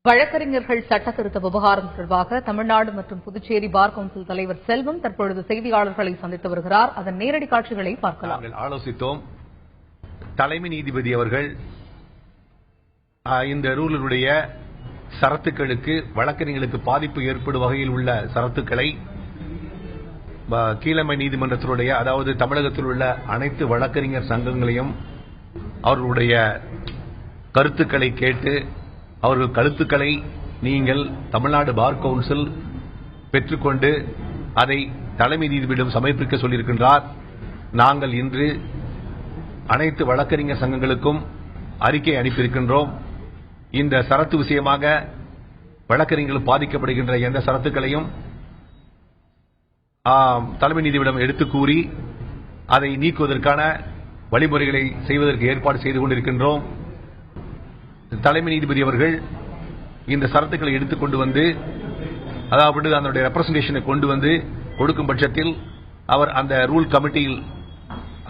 வழக்கறிஞர்கள் சட்டத்திருத்த விவகாரம் தொடர்பாக தமிழ்நாடு மற்றும் புதுச்சேரி பார் கவுன்சில் தலைவர் செல்வம் தற்பொழுது செய்தியாளர்களை சந்தித்து வருகிறார். அதன் நேரடி காட்சிகளை பார்க்கலாம். ஆலோசித்தோம். தலைமை நீதிபதி அவர்கள் இந்த ரூலுடைய சரத்துக்களுக்கு வழக்கறிஞர்களுக்கு பாதிப்பு ஏற்படும் வகையில் உள்ள சரத்துக்களை கீழமை நீதிமன்றத்தினுடைய அதாவது தமிழகத்தில் உள்ள அனைத்து வழக்கறிஞர் சங்கங்களையும் அவர்களுடைய கருத்துக்களை கேட்டு அவர்கள் கருத்துக்களை நீங்கள் தமிழ்நாடு பார் கவுன்சில் பெற்றுக்கொண்டு அதை தலைமை நீதிபதியிடம் சமர்ப்பிக்க சொல்லியிருக்கின்றார். நாங்கள் இன்று அனைத்து வழக்கறிஞர் சங்கங்களுக்கும் அறிக்கை அனுப்பியிருக்கின்றோம். இந்த சரத்து விஷயமாக வழக்கறிஞர்கள் பாதிக்கப்படுகின்ற எந்த சரத்துக்களையும் தலைமை நீதிபதியிடம் எடுத்து கூறி அதை நீக்குவதற்கான வழிமுறைகளை செய்வதற்கு ஏற்பாடு செய்து கொண்டிருக்கின்றோம். தலைமை நீதிபதி அவர்கள் இந்த சரத்துக்களை எடுத்துக் கொண்டு வந்து அதாவது அதனுடைய ரெப்ரசன்டேஷனை கொண்டு வந்து கொடுக்கும் பட்சத்தில் அவர் அந்த ரூல் கமிட்டியில்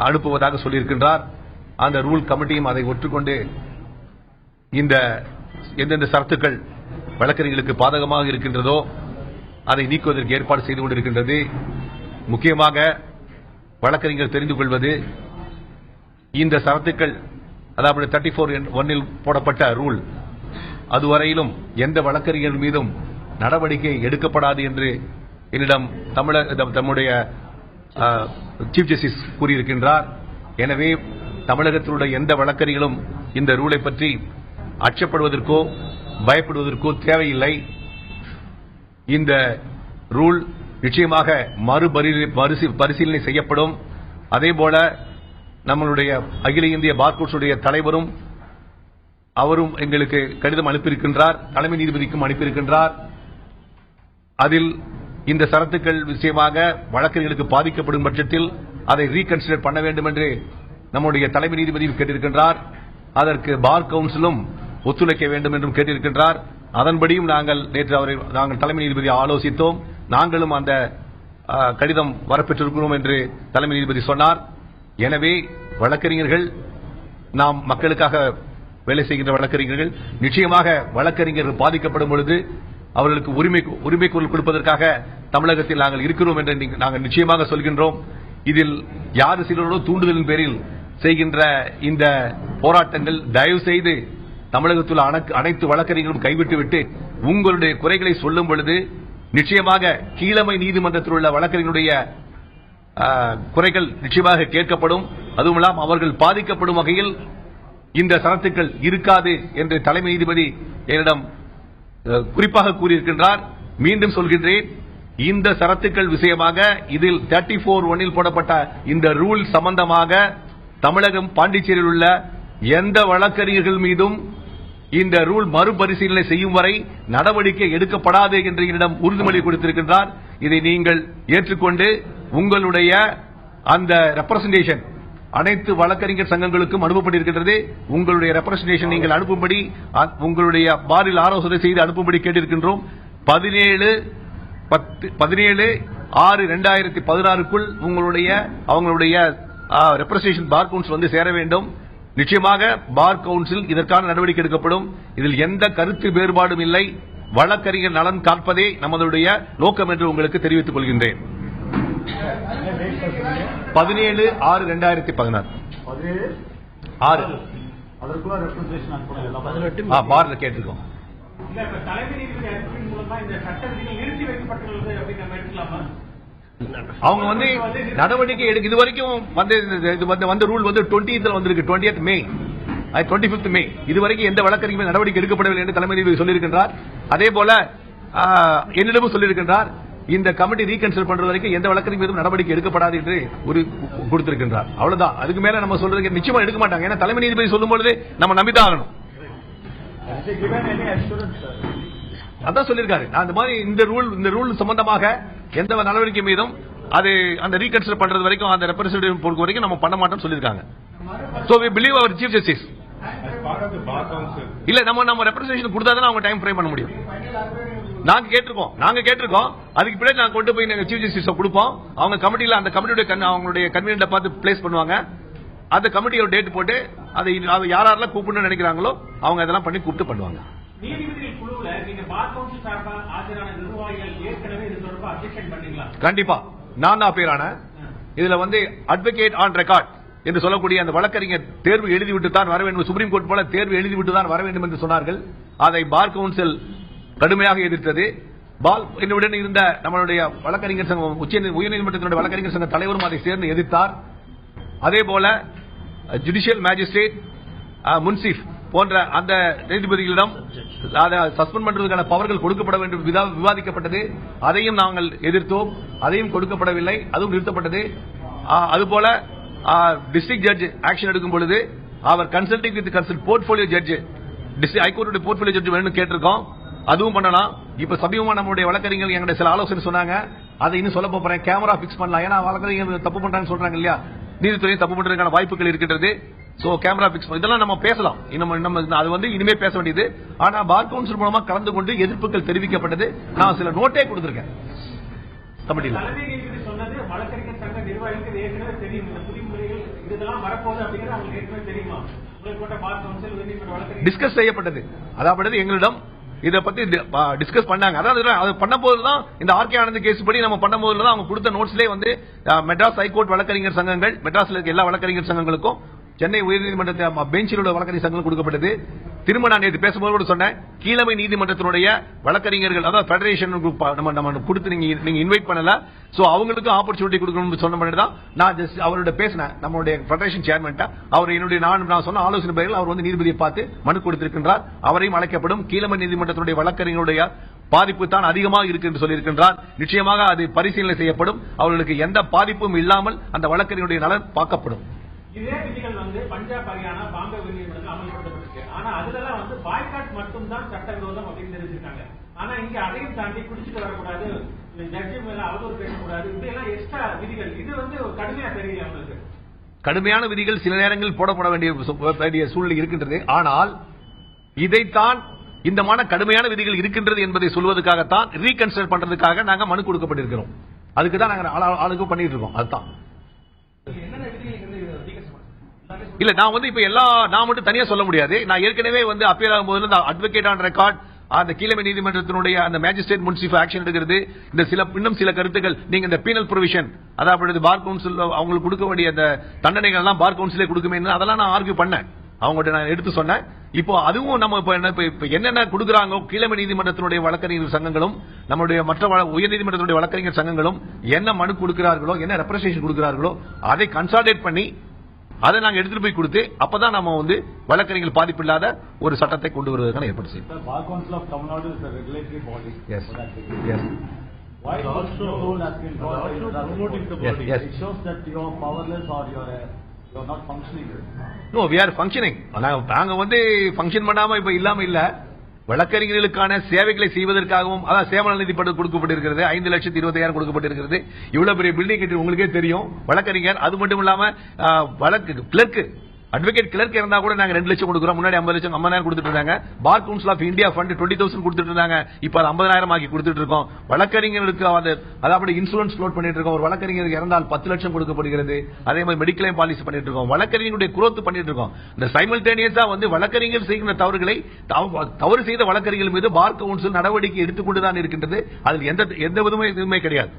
அனுப்புவதாக சொல்லியிருக்கின்றார். அந்த ரூல் கமிட்டியும் அதை ஒற்றுக்கொண்டு இந்த எந்தெந்த சரத்துக்கள் வழக்கறிஞர்களுக்கு பாதகமாக இருக்கின்றதோ அதை நீக்குவதற்கு ஏற்பாடு செய்து கொண்டிருக்கின்றது. முக்கியமாக வழக்கறிஞர் தெரிந்து கொள்வது இந்த சரத்துக்கள் அதாவது 34(1) போடப்பட்ட ரூல் அதுவரையிலும் எந்த வழக்கறிஞர் மீதும் நடவடிக்கை எடுக்கப்படாது என்று என்னிடம் நம்முடைய சீஃப் ஜஸ்டிஸ் கூறியிருக்கின்றார். எனவே தமிழகத்திலுள்ள எந்த வழக்கறிஞர்களும் இந்த ரூலை பற்றி அச்சப்படுவதற்கோ பயப்படுவதற்கோ தேவையில்லை. இந்த ரூல் நிச்சயமாக மறுபரிசீலனை செய்யப்படும். அதேபோல நம்மளுடைய அகில இந்திய பார் கவுன்சிலுடைய தலைவரும் அவரும் எங்களுக்கு கடிதம் அனுப்பியிருக்கின்றார். தலைமை நீதிபதிக்கும் அனுப்பியிருக்கின்றார். அதில் இந்த சரத்துக்கள் விஷயமாக வழக்கறிஞர்களுக்கு பாதிக்கப்படும் பட்சத்தில் அதை ரீகன்சிடர் பண்ண வேண்டும் என்று நம்முடைய தலைமை நீதிபதி கேட்டிருக்கின்றார். அதற்கு பார் கவுன்சிலும் ஒத்துழைக்க வேண்டும் என்றும் கேட்டிருக்கின்றார். அதன்படியும் நேற்று நாங்கள் தலைமை நீதிபதி ஆலோசித்தோம். நாங்களும் அந்த கடிதம் வரப்பெற்றிருக்கிறோம் என்று தலைமை நீதிபதி சொன்னார். எனவே வழக்கறிஞர்கள் நாம் மக்களுக்காக வேலை செய்கின்ற வழக்கறிஞர்கள் நிச்சயமாக வழக்கறிஞர்கள் பாதிக்கப்படும் பொழுது அவர்களுக்கு உரிமை குரல் கொடுப்பதற்காக தமிழகத்தில் நாங்கள் இருக்கிறோம் என்று நாங்கள் நிச்சயமாக சொல்கின்றோம். இதில் யாரு சிலரோட தூண்டுதலின் பேரில் செய்கின்ற இந்த போராட்டங்கள் தயவு செய்து தமிழகத்தில் அனைத்து வழக்கறிஞர்களும் கைவிட்டுவிட்டு உங்களுடைய குறைகளை சொல்லும் பொழுது நிச்சயமாக கீழமை நீதிமன்றத்தில் உள்ள வழக்கறிஞருடைய குறைகள் நிச்சயமாக கேட்கப்படும். அதுவும் அவர்கள் பாதிக்கப்படும் வகையில் இந்த சரத்துக்கள் இருக்காது என்று தலைமை நீதிபதி என்னிடம் குறிப்பாக கூறியிருக்கின்றார். மீண்டும் சொல்கின்றேன், இந்த சரத்துக்கள் விஷயமாக இதில் 34(1) போடப்பட்ட இந்த ரூல் சம்பந்தமாக தமிழகம் பாண்டிச்சேரியில் உள்ள எந்த வழக்கறிஞர்கள் மீதும் இந்த ரூல் மறுபரிசீலனை செய்யும் வரை நடவடிக்கை எடுக்கப்படாது என்று என்னிடம் உறுதிமொழி கொடுத்திருக்கின்றார். இதை நீங்கள் ஏற்றுக்கொண்டு உங்களுடைய அந்த ரெப்ரசன்டேஷன் அனைத்து வழக்கறிஞர் சங்கங்களுக்கும் அனுப்பப்பட்டிருக்கின்றது. உங்களுடைய ரெப்ரசன்டேஷன் நீங்கள் அனுப்பும்படி உங்களுடைய பாரில் ஆலோசனை செய்து அனுப்பும்படி கேட்டிருக்கின்றோம். 17/6/2016 அவங்களுடைய ரெப்ரசன்டேஷன் பார் கவுன்சில் வந்து சேர வேண்டும். நிச்சயமாக பார் கவுன்சில் இதற்கான நடவடிக்கை எடுக்கப்படும். இதில் எந்த கருத்து வேறுபாடும் இல்லை. வழக்கறிஞர் நலன் காப்பதே நமதுடைய நோக்கம் என்று உங்களுக்கு தெரிவித்துக் கொள்கின்றேன். 17/6/2016 பார்ல கேட்டிருக்கோம். அவங்க வந்து நடவடிக்கை எடுக்க இதுவரைக்கும் வந்த ரூல் வந்து 20th வந்திருக்கு. 20th May 25th May இதுவரைக்கும் எந்த வழக்கறிஞர் நடவடிக்கை எடுக்கப்படவில்லை என்று தலைமை நீதிபதி சொல்லியிருக்கின்றார். அதே போல என்னிடமும் சொல்லியிருக்கின்றார், இந்த கமிட்டி ரீகன்சிடர் பண்றது வரைக்கும் எந்த வழக்கறிஞர் மீதும் நடவடிக்கை எடுக்கப்படாது என்று கொடுத்திருக்கின்றார். அவ்வளவுதான். அதுக்கு மேல நம்ம சொல்றதுக்கு நிச்சயமா எடுக்க மாட்டாங்க. ஏன்னா தலைமை நீதிபதி சொல்லும் பொழுது நம்ம நம்பிதான் ஆகணும். அதான் சொல்லியிருக்காரு. அந்த மாதிரி இந்த ரூல் சம்பந்தமாக எந்த நடவடிக்கை மீதும் அது அந்த ரீகன்சிடர் பண்றது வரைக்கும் அந்த ரெப்ரசன்டேட்டிவ் பொறுத்த வரைக்கும் நம்ம பண்ண மாட்டோம் சொல்லியிருக்காங்க. So we believe our chief justice. இல்ல நம்ம ரெப்ரசன்டேஷன் கொடுத்தாதான் அவங்க டைம் ஃப்ரேம் பண்ண முடியும். நாங்க கேட்டிருக்கோம். அதுக்கு பின்னாடி நாங்க கொண்டு போய் சீஃப் ஜஸ்டிஸ் கொடுப்போம். அவங்க கமிட்டியில அந்த கமிட்டியோட அவங்களுடைய கன்வீனியன்ட் பார்த்து பிளேஸ் பண்ணுவாங்க. அந்த கமிட்டியோட டேட் போட்டு அதை யாரெல்லாம் கூப்பிடணும்னு நினைக்கிறாங்களோ அவங்க அதெல்லாம் பண்ணி கூப்பிட்டு பண்ணுவாங்க. கண்டிப்பா நான் தான் பேரான இதுல அட்வொகேட் ஆன் ரெக்கார்ட் என்று சொல்லக்கூடிய அந்த வழக்கறிஞர் தேர்வு எழுதிவிட்டு தான் வர வேண்டும், சுப்ரீம் கோர்ட் போல தேர்வு எழுதிவிட்டு தான் வர வேண்டும் என்று சொன்னார்கள். அதை பார் கவுன்சில் கடுமையாக எதிர்த்தது. என்னுடன் இருந்த நம்மளுடைய வழக்கறிஞர் சங்கம் உயர்நீதிமன்றத்தினுடைய வழக்கறிஞர் சங்க தலைவரும் அதை சேர்ந்து எதிர்த்தார். அதே போல ஜுடிஷியல் மேஜிஸ்ட்ரேட், முன்சிப் போன்ற அந்த நீதிபதிகளிடம் சஸ்பெண்ட் பண்றதுக்கான பவர்கள் கொடுக்கப்பட வேண்டும் விவாதிக்கப்பட்டது. அதையும் நாங்கள் எதிர்த்தோம். அதையும் கொடுக்கப்படவில்லை, அதுவும் நிறுத்தப்பட்டது. அதுபோல டிஸ்ட்ரிக்ட் ஜட்ஜ் ஆக்ஷன் எடுக்கும் பொழுது அவர் consulting with consult portfolio judge, high court portfolio judge வேணும்னு கேட்டிருக்கோம். அதுவும் பண்ணலாம். இப்ப சமீபமா நம்மளுடைய வழக்கறிஞர்கள் எங்களுடைய சில ஆலோசனை சொன்னாங்க. அதை இன்னும் சொல்ல போறேன். கேமரா பிக்ஸ் பண்ணலாம். ஏன்னா வழக்கறிஞர்கள் தப்பு பண்றாங்கன்னு சொல்றாங்க இல்லையா, நீதித்துறையும் தப்பு பண்றதுக்கான வாய்ப்புகள் இருக்கின்றது. சோ கேமரா பிக்ஸ் இதெல்லாம் நம்ம பேசலாம். அது இனிமே பேச வேண்டியது. ஆனா பார் கவுன்சில் மூலமா கலந்து கொண்டு எதிர்ப்புகள் தெரிவிக்கப்பட்டது. நான் சில நோட்டே கொடுத்திருக்கேன் கமிட்டியில். வழக்கறிஞர் சங்க நிர்வாகிகள் ஏற்கனவே தெரியும் இதெல்லாம் வரப்போகுது அப்படிங்கிறது அவங்களுக்கு ஏற்கனவே தெரியுமா? டிஸ்கஸ் செய்யப்பட்டது. அதாவது எங்களிடம் இதை பத்தி டிஸ்கஸ் பண்ணாங்க. அதாவது பண்ணும்போதுதான் இந்த ஆர்கே ஆனந்த் கேஸ் படி நம்ம பண்ணும்போது அவங்க கொடுத்த நோட்ஸ்லேயே மெட்ராஸ் ஹைகோர்ட் வழக்கறிஞர் சங்கங்கள், மெட்ராஸ்ல இருக்க எல்லா வழக்கறிஞர் சங்கங்களுக்கும் சென்னை உயர்நீதிமன்ற பெஞ்சில் உள்ள வழக்கறிஞர் சங்கம் கொடுக்கப்பட்டது. திரும்ப நான் நேற்று பேசும்போது கூட சொன்னேன், கீழமை நீதிமன்றத்தினுடைய வழக்கறிஞர்கள் அதாவது பெடரேஷன் குரூப் நம்ம கொடுத்து நீங்க இன்வைட் பண்ணல, சோ அவங்களுக்கு ஆப்பர்ச்சுனிட்டி கொடுக்கணும்னு சொன்ன மாதிரி தான் நான் அவரோட பேசினேன். நம்மளுடைய பெடரேஷன் சேர்மன் அவர் என்னுடைய நான் சொன்ன ஆலோசனை பேரில் அவர் நீதிபதியை பார்த்து மனு கொடுத்திருக்கின்றார். அவரையும் அழைக்கப்படும். கீழமை நீதிமன்றத்தினுடைய வழக்கறிஞருடைய பாதிப்பு தான் அதிகமாக இருக்கு என்று சொல்லியிருக்கின்றார். நிச்சயமாக அது பரிசீலனை செய்யப்படும். அவர்களுக்கு எந்த பாதிப்பும் இல்லாமல் அந்த வழக்கறிஞருடைய நலன் பார்க்கப்படும். இதே விதிகள் பஞ்சாப், ஹரியானா, பாம்பே உயர்நீதிமன்றத்தில் அமல்படுத்தப்பட்டிருக்கு. ஆனா அதுலலாம் பாய்காட் மட்டும் தான் சட்டவிரோதம் அப்படின்னு தெரிவிச்சிருக்காங்க. ஆனா இங்க அதையும் தாண்டி குடிச்சிட்டு வரக்கூடாது, ஜட்ஜி மேல அவதூறு பேசக்கூடாது, இப்படி எல்லாம் எக்ஸ்ட்ரா விதிகள். இது கடுமையா தெரியல அவங்களுக்கு. கடுமையான விதிகள் சில நேரங்களில் போடப்பட வேண்டிய சூழ்நிலை இருக்கின்றது. ஆனால் இதைத்தான் இந்த கடுமையான விதிகள் இருக்கின்றது என்பதை சொல்வதற்காகத்தான் ரீகன்சிடர் பண்றதுக்காக நாங்க மனு கொடுக்கப்பட்டிருக்கிறோம். அதுக்கு தான் நாங்க ஆளுக்கு பண்ணிட்டு இருக்கோம். அதுதான் இல்ல நான் இப்ப நான் மட்டும் தனியா சொல்ல முடியாது. நான் ஏற்கனவே அப்பீல் ஆகும்போது அட்வொகேட் ஆன் ரெக்கார்ட் அந்த கீழமை நீதிமன்றத்தினுடைய அந்த மேஜிஸ்ட்ரேட் முன்சிப் ஆக்ஷன் எடுக்கிறது. இந்த இன்னும் சில கருத்துக்கள் நீங்க இந்த பீனல் ப்ரொவிஷன் அதாவது பார் கவுன்சில் அவங்களுக்கு கொடுக்க வேண்டிய அந்த தண்டனைகள் எல்லாம் பார் கவுன்சிலே கொடுக்குமே, அதெல்லாம் நான் ஆர்கியூ பண்ணேன். அவங்கள்ட்ட நான் எடுத்து சொன்னேன். இப்போ அதுவும் நம்ம இப்ப என்னென்ன கொடுக்குறாங்க கீழமை நீதிமன்றத்தினுடைய வழக்கறிஞர் சங்கங்களும் நம்மளுடைய மற்ற உயர்நீதிமன்றத்தினுடைய வழக்கறிஞர் சங்கங்களும் என்ன மனு கொடுக்கிறார்களோ, என்ன ரெப்ரசன்டேஷன் கொடுக்கிறார்களோ அதை கன்சாலிடேட் பண்ணி அதை நாங்க எடுத்துட்டு போய் கொடுத்து அப்பதான் நம்ம வழக்கறிஞர்கள் பாதிப்பு இல்லாத ஒரு சட்டத்தை கொண்டு வருவதற்கான ஏற்பாடு செய்யும். Bar Council of Tamil Nadu is a regulatory body. Yes. Yes. Why also role has been promoting the body? Yes. It shows that you are powerless or you are not functioning. No, we are functioning. நாங்க function பண்ணாம இப்ப இல்லாம இல்ல. வழக்கறிஞர்களுக்கான சேவைகளை செய்வதற்காகவும் அதாவது சேமநல நிதி கொடுக்கப்பட்டிருக்கிறது. 5,20,000 கொடுக்கப்பட்டிருக்கிறது. இவ்வளவு பெரிய பில்டிங் கட்டி உங்களுக்கே தெரியும். வழக்கறிஞர் அது மட்டும் இல்லாம வழக்கு கிளர்க்கு அட்வொகேட் கிளர்க் இருந்தா கூட நாங்க 2 லட்சம் கொடுக்குறோம். முன்னாடி 50 லட்சம் 50,000 கொடுத்துட்டு இருந்தாங்க. Bar Council of India fund 20,000 கொடுத்துட்டு இருந்தாங்க. இப்ப அது 50,000 ஆக்கி கொடுத்துட்டு இருக்கோம். வழக்கறிஞர்களுக்கு அதாவது இன்சூரன்ஸ் ஃப்ளோட் பண்ணிட்டு இருக்கோம். ஒரு வழக்கறிஞருக்கு இறந்தால் 10 லட்சம் கொடுக்கப்படுகிறது. அதே மாதிரி மெடிக்கல் கிளைம் பாலிசி பண்ணிட்டு இருக்கோம். வழக்கறிஞருடைய குரோத் பண்ணிட்டு இருக்கோம். இந்த சைமல்டேனியஸா வழக்கறிஞர் செய்கிற தவறுகளை தவறு செய்த வழக்கறிஞர்கள் மீது பார் கவுன்சில் நடவடிக்கை எடுத்துக்கொண்டுதான் இருக்கின்றது. அதில் எந்த விதமே கிடையாது.